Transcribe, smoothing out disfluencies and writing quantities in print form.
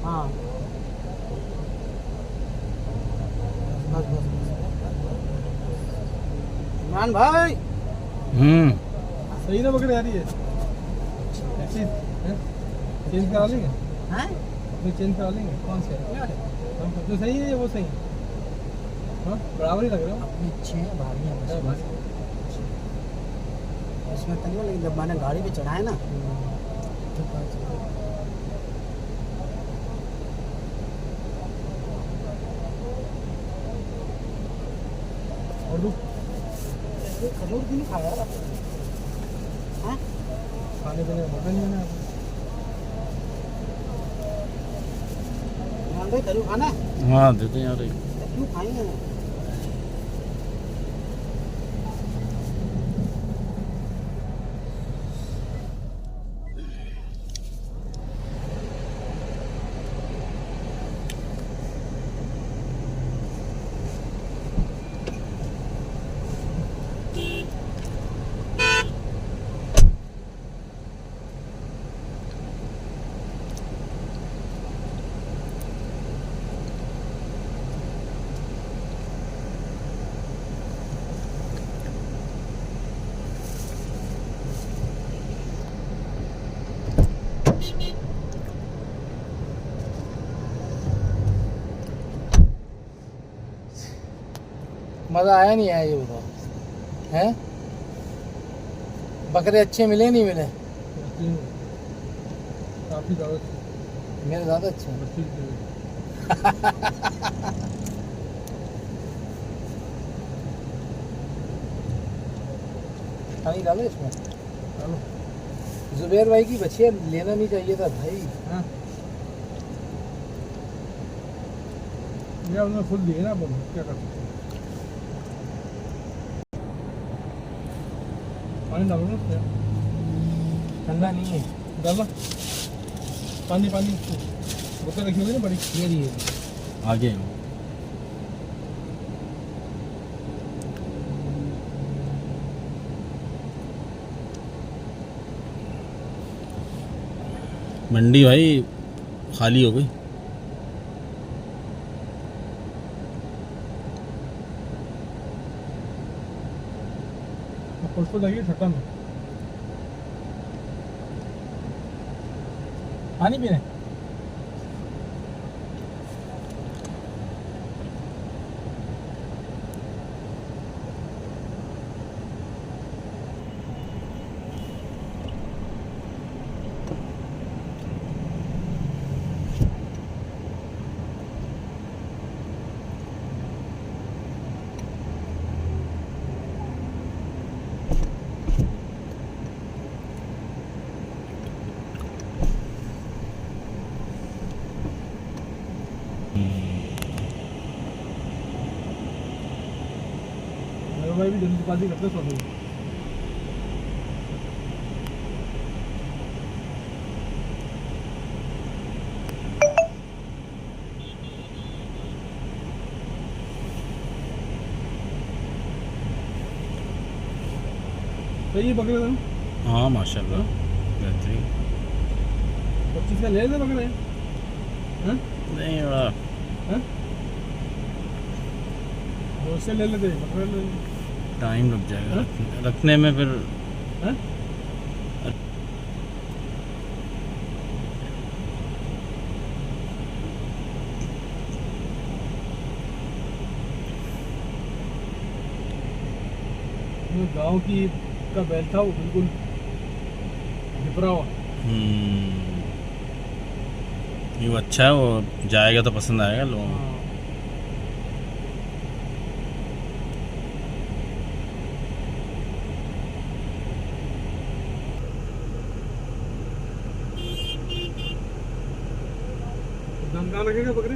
हाँ बस बस इमरान भाई। सही ना पकड़े आ रही है ऐसी हैं? चेंज करा लेंगे हैं अपनी चेंज करा लेंगे कौन से हम तो सही है वो सही है हाँ बराबर ही लग रहा है अपनी अच्छे हैं भारी हैं बस बस इसमें तक नहीं, लेकिन जब मैंने गाड़ी पे चढ़ाया ना तो पता चला। और दो खजूर क्यों नहीं खाया यार हैं? खाने पीने का मौका नहीं मैंने इमरान भाई खजूर खाना है? हाँ देते हैं यार तो क्यों खाएंगे? मज़ा आया नहीं आया ये बताओ हैं? बकरे अच्छे मिले नहीं मिले? काफ़ी ज़्यादा मेरे ज़्यादा अच्छे हैं। पानी डालो इसमें। चलो जुबैर भाई की बच्चियाँ लेना नहीं चाहिए था भाई। हाँ यार उन्होंने फुल दिए ना बोलो क्या कर सकते हैं पानी डालो ना उसमें ठंडा नहीं है। डाला पानी पानी बोतल रखी होगी ना बड़ी ये रही है आगे। मंडी भाई खाली हो गई। परसों लगी छठा में पानी पीने मेरे भाई भी जल्दीबाजी करते सो गए सही है पकड़े तुम हाँ माशाल्लाह बेहतरीन। 25 का ले ले पकड़े हैं नहीं बड़ा हैं दो से ले लेते पकड़े ले टाइम लग जाएगा रखने में फिर। हैं गांव की का बैल था वो बिल्कुल भिपरा हुआ ये वो अच्छा है, वो जाएगा तो पसंद आएगा लोगों को। हाँ। दाम कहाँ लगेगा बकरे?